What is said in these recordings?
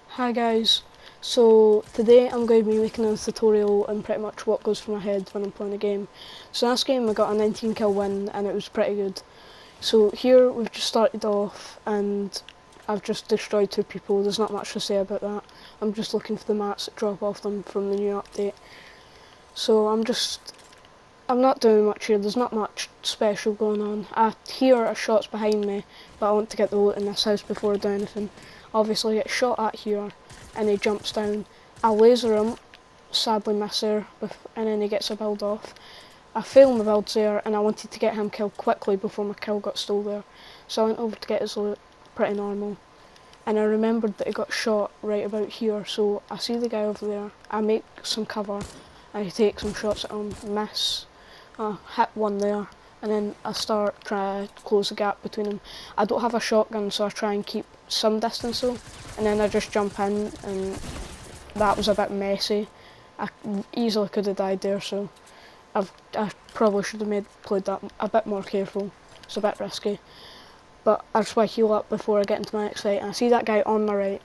Hi guys, so today I'm going to be making a tutorial on pretty much what goes through my head when I'm playing a game. So last game I got a 19 kill win and it was pretty good. So here we've just started off and I've just destroyed 2 people, there's not much to say about that. I'm just looking for the mats that drop off them from the new update. So I'm not doing much here, there's not much special going on. I hear a shot's behind me, but I want to get the loot in this house before I do anything. Obviously I get shot at here, and he jumps down. I laser him, sadly miss her, and then he gets a build off. I fail my builds there, and I wanted to get him killed quickly before my kill got stole there. So I went over to get his loot, pretty normal. And I remembered that he got shot right about here, so I see the guy over there, I make some cover, I take some shots at him, miss, hit one there, and then I start trying to close the gap between them. I don't have a shotgun, so I try and keep some distance though, and then I just jump in, and that was a bit messy. I easily could have died there, so I probably should have played that a bit more careful. It's a bit risky, but I just want to heal up before I get into my next fight. And I see that guy on my right.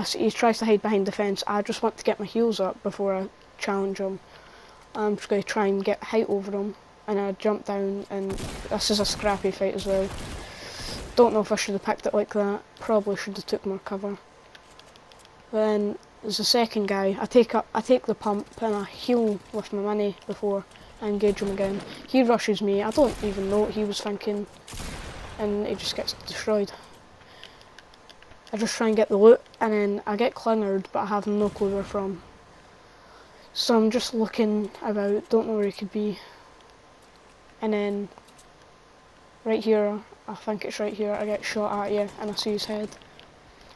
He tries to hide behind the fence. I just want to get my heals up before I challenge him. I'm just going to try and get height over him, and I jump down, and this is a scrappy fight as well. Don't know if I should have picked it like that, probably should have took more cover. Then there's the second guy, I take the pump and I heal with my money before I engage him again. He rushes me, I don't even know what he was thinking, and he just gets destroyed. I just try and get the loot, and then I get clingered, but I have no clue where from. So I'm just looking about, don't know where he could be. And then, right here, I think it's right here, I get shot at you, and I see his head.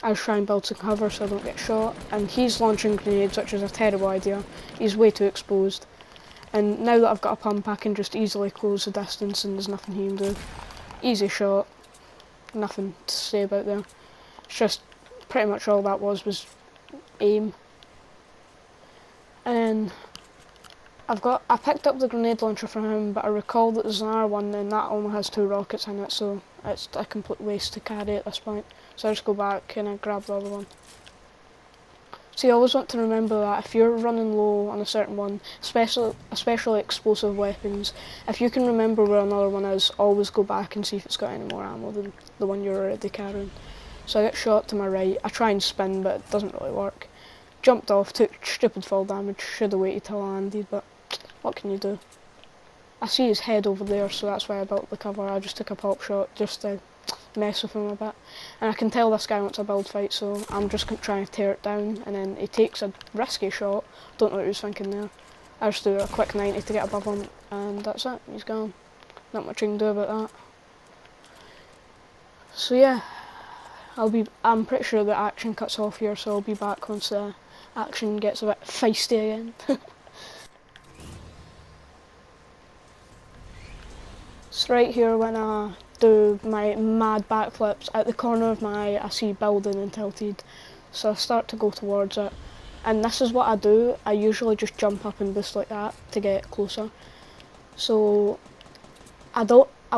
I just try and build some cover so I don't get shot, and he's launching grenades, which is a terrible idea. He's way too exposed. And now that I've got a pump, I can just easily close the distance, and there's nothing he can do. Easy shot, nothing to say about there. It's just, pretty much all that was aim. And I picked up the grenade launcher from him, but I recall that there's another one and that only has 2 rockets in it, so it's a complete waste to carry at this point. So I just go back and I grab the other one. So you always want to remember that if you're running low on a certain one, especially explosive weapons, if you can remember where another one is, always go back and see if it's got any more ammo than the one you're already carrying. So I get shot to my right, I try and spin, but it doesn't really work. Jumped off, took stupid fall damage, should have waited till I landed, but what can you do? I see his head over there, so that's why I built the cover. I just took a pop shot just to mess with him a bit. And I can tell this guy wants a build fight, so I'm just trying to tear it down, and then he takes a risky shot. Don't know what he was thinking there. I just do a quick 90 to get above him, and that's it, he's gone. Not much you can do about that. So yeah, I'm pretty sure the action cuts off here, so I'll be back once the action gets a bit feisty again. So right here when I do my mad backflips, at the corner of my eye I see building and tilted. So I start to go towards it. And this is what I do, I usually just jump up and boost like that to get closer. So I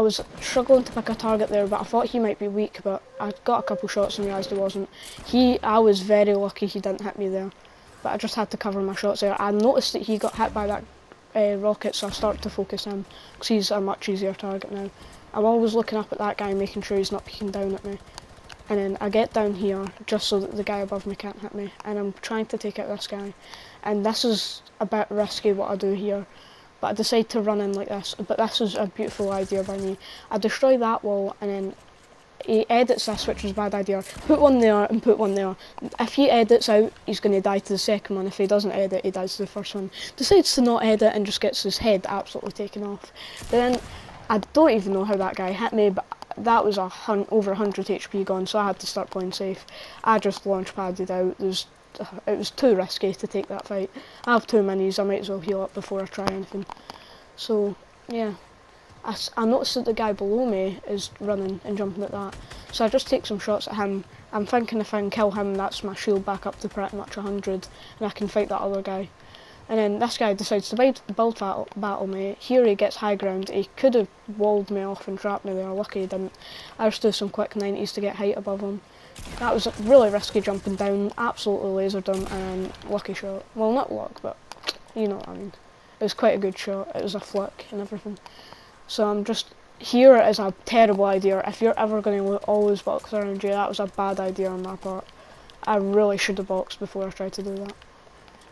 was struggling to pick a target there, but I thought he might be weak, but I got a couple shots and realised he wasn't. I was very lucky he didn't hit me there, but I just had to cover my shots there. I noticed that he got hit by that rocket, so I started to focus him, because he's a much easier target now. I'm always looking up at that guy, making sure he's not peeking down at me. And then I get down here, just so that the guy above me can't hit me, and I'm trying to take out this guy. And this is a bit risky what I do here, but I decide to run in like this. But this is a beautiful idea by me. I destroy that wall, and then he edits this, which is a bad idea. Put one there and put one there. If he edits out, he's going to die to the second one. If he doesn't edit, he dies to the first one. Decides to not edit and just gets his head absolutely taken off. But then, I don't even know how that guy hit me, but that was over 100 HP gone, so I had to start playing safe. I just launch padded out. It was too risky to take that fight. I have 2 minis, I might as well heal up before I try anything. So, yeah. I noticed that the guy below me is running and jumping at that, so I just take some shots at him. I'm thinking if I can kill him, that's my shield back up to pretty much 100, and I can fight that other guy. And then this guy decides to build battle me. Here he gets high ground. He could have walled me off and trapped me there. Lucky he didn't. I just do some quick 90s to get height above him. That was really risky jumping down. Absolutely lasered him, and lucky shot. Well, not luck, but you know what I mean. It was quite a good shot. It was a flick and everything. So I'm just... Here is a terrible idea. If you're ever going to always box RNG, that was a bad idea on my part. I really should have boxed before I tried to do that.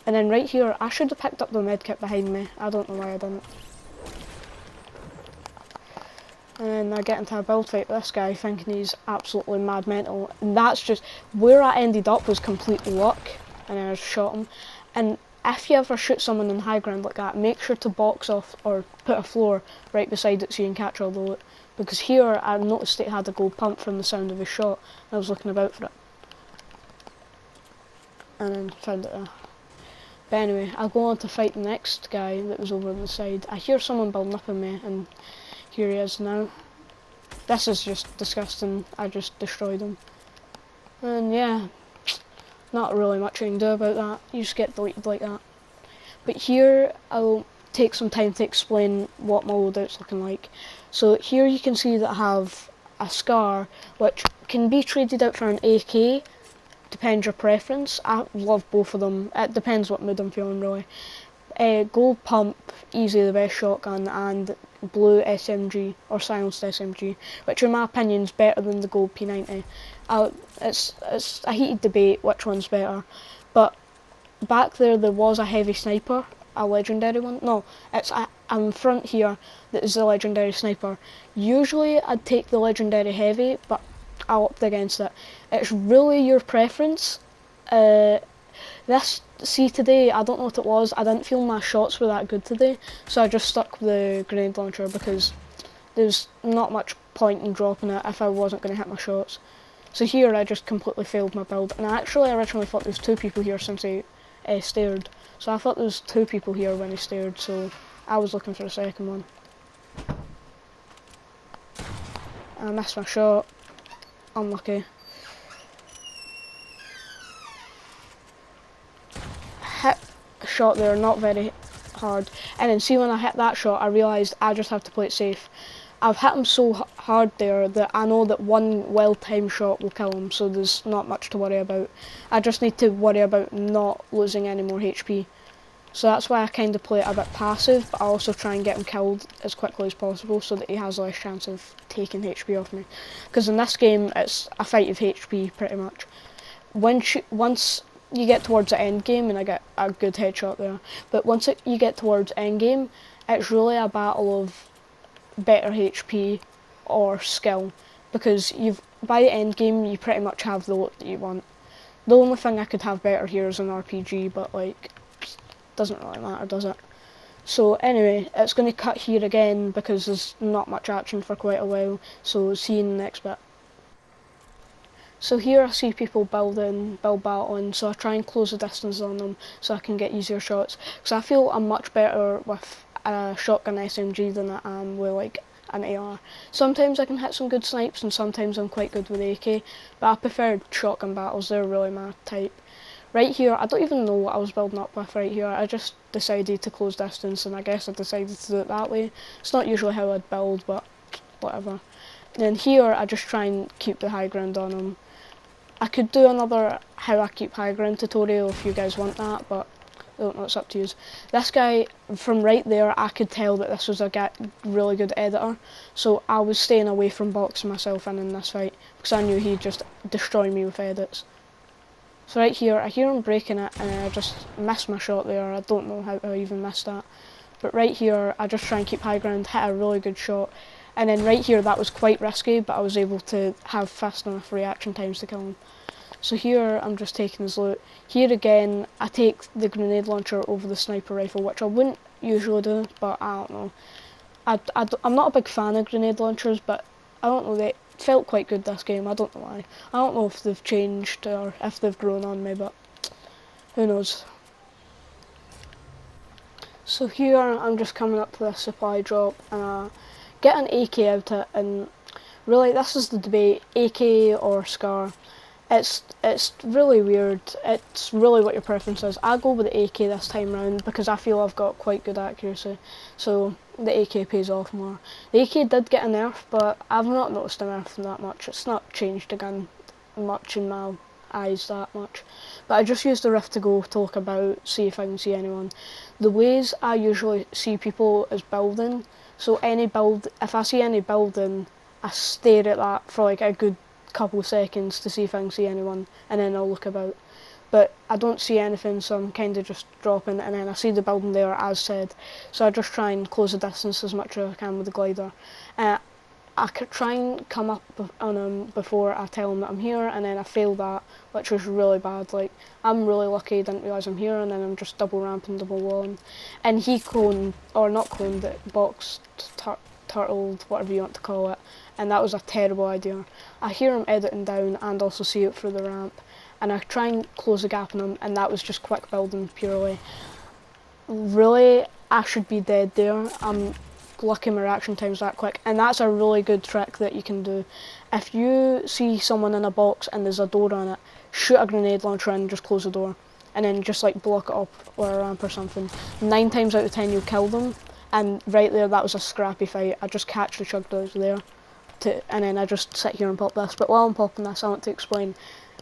And then right here, I should have picked up the medkit behind me. I don't know why I didn't. And then I get into a build fight with this guy thinking he's absolutely mad mental. And that's just... Where I ended up was complete luck. And then I just shot him. And if you ever shoot someone in high ground like that, make sure to box off or put a floor right beside it so you can catch all the loot. Because here, I noticed it had a gold pump from the sound of his shot. I was looking about for it. And then found it there. But anyway, I'll go on to fight the next guy that was over on the side. I hear someone building up on me, and here he is now. This is just disgusting. I just destroyed him. And yeah, not really much you can do about that. You just get deleted like that. But here, I'll take some time to explain what my loadout's looking like. So here you can see that I have a SCAR, which can be traded out for an AK. Depends your preference. I love both of them. It depends what mood I'm feeling, really. Gold pump, easily the best shotgun, and blue SMG or silenced SMG, which in my opinion is better than the gold P90. It's a heated debate which one's better, but back there was a heavy sniper, a legendary one. No, I'm in front here. That is the legendary sniper. Usually I'd take the legendary heavy, but I opted against it. It's really your preference. Today, I don't know what it was. I didn't feel my shots were that good today, so I just stuck with the grenade launcher because there's not much point in dropping it if I wasn't going to hit my shots. So here I just completely failed my build, and I actually originally thought there was 2 people here since he stared. So I thought there was 2 people here when he stared, so I was looking for a second one. I missed my shot. Unlucky. Hit a shot there, not very hard. And then see when I hit that shot, I realised I just have to play it safe. I've hit him so hard there that I know that one well-timed shot will kill him, so there's not much to worry about. I just need to worry about not losing any more HP. So that's why I kind of play it a bit passive, but I also try and get him killed as quickly as possible so that he has less chance of taking HP off me. Because in this game, it's a fight of HP pretty much. Once you get towards the end game, and I get a good headshot there, but once you get towards end game, it's really a battle of better HP or skill, because by the end game you pretty much have the loot that you want. The only thing I could have better here is an RPG, but like, doesn't really matter, does it? So anyway, it's going to cut here again because there's not much action for quite a while, so see you in the next bit. So here I see people build battling, so I try and close the distance on them so I can get easier shots. Because I feel I'm much better with a shotgun SMG than I am with like an AR. Sometimes I can hit some good snipes and sometimes I'm quite good with AK, but I prefer shotgun battles, they're really my type. Right here, I don't even know what I was building up with right here. I just decided to close distance, and I guess I decided to do it that way. It's not usually how I'd build, but whatever. And then here, I just try and keep the high ground on them. I could do another how I keep high ground tutorial if you guys want that, but I don't know, it's up to you. This guy, from right there, I could tell that this was a really good editor, so I was staying away from boxing myself in this fight, because I knew he'd just destroy me with edits. So right here, I hear him breaking it, and I just missed my shot there. I don't know how I even missed that. But right here, I just try and keep high ground, hit a really good shot. And then right here, that was quite risky, but I was able to have fast enough reaction times to kill him. So here, I'm just taking his loot. Here again, I take the grenade launcher over the sniper rifle, which I wouldn't usually do, but I don't know. I'm not a big fan of grenade launchers, but I don't know, they felt quite good this game, I don't know why. I don't know if they've changed or if they've grown on me, but who knows. So here I'm just coming up to this supply drop and I get an AK out of it, and really this is the debate, AK or SCAR. It's really weird. It's really what your preference is. I go with the AK this time round because I feel I've got quite good accuracy, so the AK pays off more. The AK did get a nerf, but I've not noticed a nerf that much. It's not changed the gun much in my eyes that much. But I just used the Rift to go to look about, see if I can see anyone. The ways I usually see people is building. So if I see any building, I stare at that for like a good couple of seconds to see if I can see anyone, and then I'll look about. But I don't see anything, so I'm kind of just dropping, and then I see the building there as said, so I just try and close the distance as much as I can with the glider. I could try and come up on him before I tell him that I'm here, and then I fail that, which was really bad. Like, I'm really lucky I didn't realise I'm here, and then I'm just double ramping, double walling. And he cloned, or not cloned it, boxed, turtled, whatever you want to call it, and that was a terrible idea. I hear him editing down and also see it through the ramp, and I try and close the gap on him, and that was just quick building purely. Really, I should be dead there. I'm lucky my reaction time's that quick, and that's a really good trick that you can do. If you see someone in a box and there's a door on it, shoot a grenade launcher in and just close the door, and then just like block it up with a ramp or something. 9 times out of 10 you'll kill them, and right there that was a scrappy fight. I just catch the chug there, and then I just sit here and pop this. But while I'm popping this, I want to explain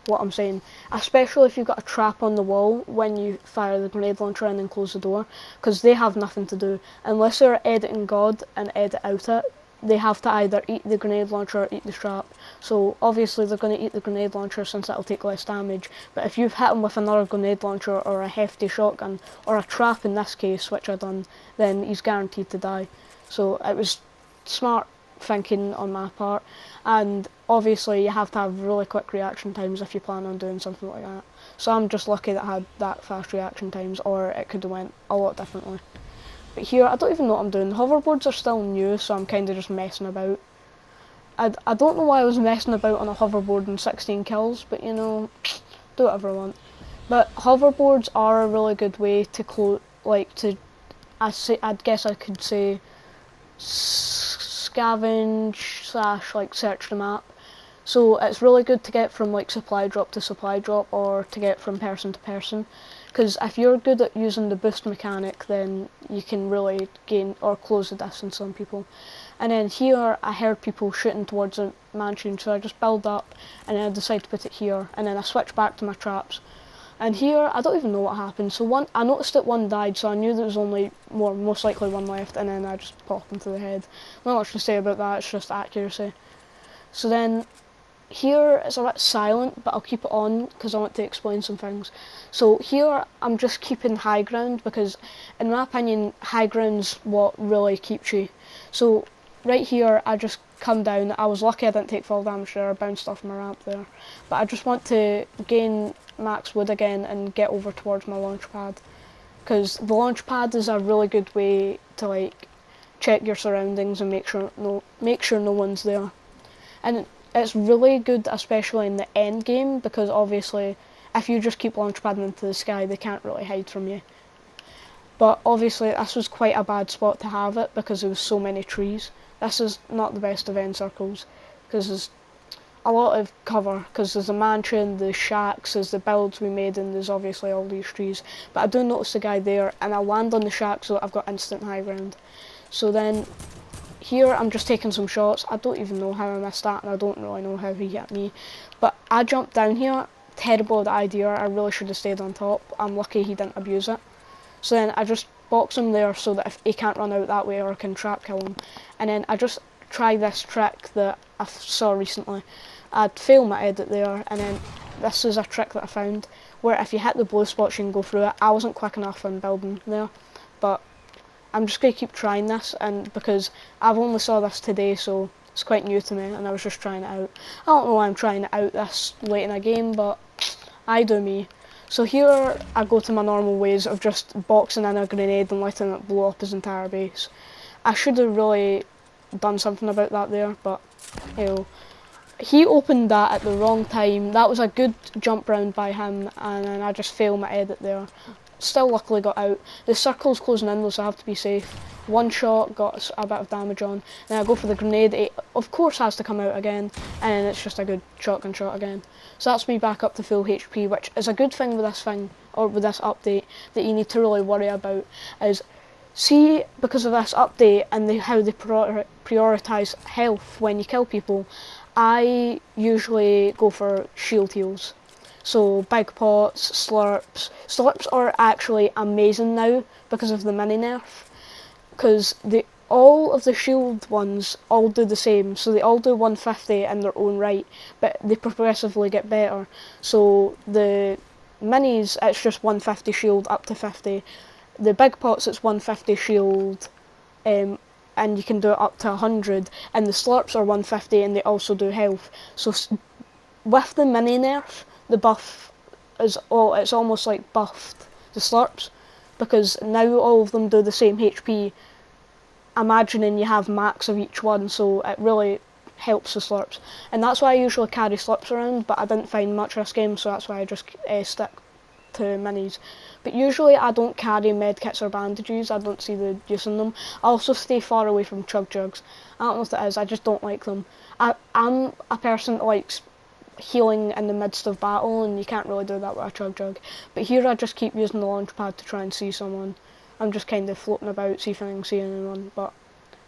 what I'm saying, especially if you've got a trap on the wall when you fire the grenade launcher in and close the door, because they have nothing to do. Unless they're editing God and edit out it, they have to either eat the grenade launcher or eat the trap. So obviously they're going to eat the grenade launcher since it'll take less damage, but if you've hit them with another grenade launcher or a hefty shotgun, or a trap in this case, which I done, then he's guaranteed to die. So it was smart thinking on my part, and obviously you have to have really quick reaction times if you plan on doing something like that. So I'm just lucky that I had that fast reaction times, or it could have went a lot differently. But here, I don't even know what I'm doing. Hoverboards are still new, so I'm kind of just messing about. I don't know why I was messing about on a hoverboard and 16 kills, but you know, do whatever I want. But hoverboards are a really good way to I guess I could say, scavenge / like search the map. So it's really good to get from like supply drop to supply drop, or to get from person to person, because if you're good at using the boost mechanic, then you can really gain or close the distance on people. And then here I heard people shooting towards a mansion, so I just build up and then I decide to put it here, and then I switch back to my traps. And here, I don't even know what happened. So I noticed that one died, so I knew there was only most likely one left, and then I just popped him to the head. Not much to say about that, it's just accuracy. So then, here it's a bit silent, but I'll keep it on because I want to explain some things. So here, I'm just keeping high ground because, in my opinion, high ground's what really keeps you. So right here, I just come down. I was lucky I didn't take full damage there, I bounced off my ramp there. But I just want to gain max wood again and get over towards my launch pad, because the launch pad is a really good way to like check your surroundings and make sure no one's there. And it's really good especially in the end game, because obviously if you just keep launch padding into the sky, they can't really hide from you. But obviously this was quite a bad spot to have it because there was so many trees. This is not the best of end circles because there's a lot of cover, because there's a mansion, there's shacks, there's the builds we made, and there's obviously all these trees. But I do notice the guy there, and I land on the shack, so I've got instant high ground. So then, here I'm just taking some shots. I don't even know how I missed that, and I don't really know how he hit me. But I jumped down here, terrible the idea, I really should have stayed on top. I'm lucky he didn't abuse it. So then I just box him there so that if he can't run out that way, or I can trap kill him. And then I just try this trick that I saw recently. I'd fail my edit there, and then this is a trick that I found, where if you hit the blue spots you can go through it. I wasn't quick enough on building there, but I'm just going to keep trying this, and because I've only saw this today, so it's quite new to me, and I was just trying it out. I don't know why I'm trying it out this late in a game, but I do me. So here I go to my normal ways of just boxing in a grenade and letting it blow up his entire base. I should have really done something about that there, but you know. He opened that at the wrong time. That was a good jump round by him, and then I just failed my edit there. Still luckily got out. The circle's closing in though, so I have to be safe. one shot, got a bit of damage on, then I go for the grenade, it of course has to come out again, and it's just a good shotgun shot again. So that's me back up to full HP, which is a good thing with this thing, or with this update, that you need to really worry about, is see, because of this update and how they prioritise health when you kill people, I usually go for shield heals. So big pots, slurps. Slurps are actually amazing now because of the mini nerf, because all of the shield ones all do the same, so they all do 150 in their own right, but they progressively get better. So the minis, it's just 150 shield up to 50. The big pots, it's 150 shield, and you can do it up to 100, and the slurps are 150 and they also do health. So with the mini nerf, the buff is it's almost like buffed the slurps, because now all of them do the same HP, imagining you have max of each one, so it really helps the slurps. And that's why I usually carry slurps around, but I didn't find much this game, so that's why I just stick to minis. But usually I don't carry medkits or bandages, I don't see the use in them. I also stay far away from chug jugs. I don't know what it is, I just don't like them. I'm a person that likes healing in the midst of battle, and you can't really do that with a chug jug. But here I just keep using the launch pad to try and see someone. I'm just kind of floating about, see if I can see anyone. But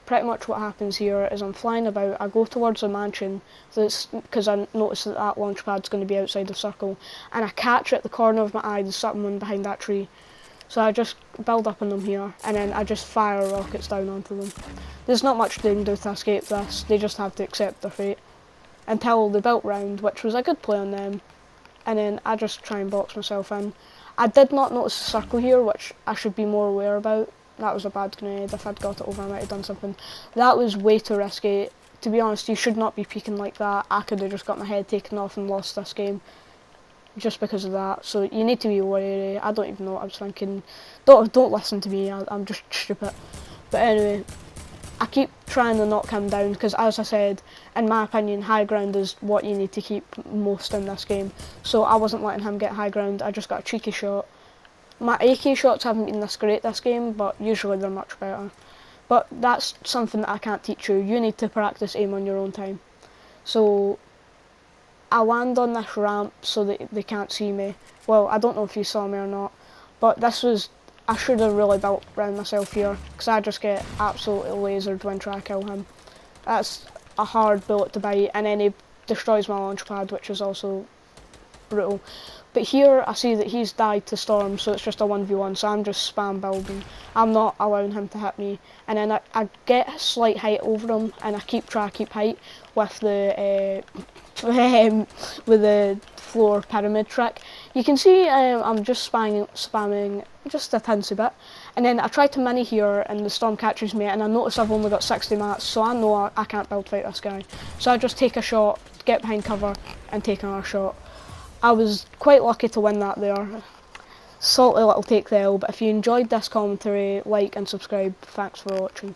pretty much what happens here is I'm flying about, I go towards a mansion, because I notice that launch pad's going to be outside the circle, and I catch at the corner of my eye there's someone behind that tree. So I just build up on them here, and then I just fire rockets down onto them. There's not much they can do to escape this, they just have to accept their fate. Until they built round, which was a good play on them, and then I just try and box myself in. I did not notice the circle here, which I should be more aware about. That was a bad grenade. If I'd got it over, I might have done something. That was way too risky. To be honest, you should not be peeking like that. I could have just got my head taken off and lost this game just because of that. So you need to be wary. I don't even know what I was thinking. Don't listen to me. I'm just stupid. But anyway, I keep trying to knock him down, because as I said, in my opinion, high ground is what you need to keep most in this game. So I wasn't letting him get high ground, I just got a cheeky shot. My AK shots haven't been this great this game, but usually they're much better. But that's something that I can't teach you. You need to practice aim on your own time. So I land on this ramp so that they can't see me. Well, I don't know if you saw me or not, but I should have really built around myself here, because I just get absolutely lasered when trying to kill him. That's a hard bullet to bite, and then he destroys my launch pad, which is also brutal. But here I see that he's died to storm, so it's just a 1v1, so I'm just spam building. I'm not allowing him to hit me, and then I get a slight height over him, and I try to keep height with the with the floor pyramid trick. You can see I'm just spamming just a teensy bit, and then I try to mini here and the storm catches me, and I notice I've only got 60 mats, so I know I can't build fight this guy. So I just take a shot, get behind cover and take another shot. I was quite lucky to win that there. Salty little take the L, but if you enjoyed this commentary, like and subscribe. Thanks for watching.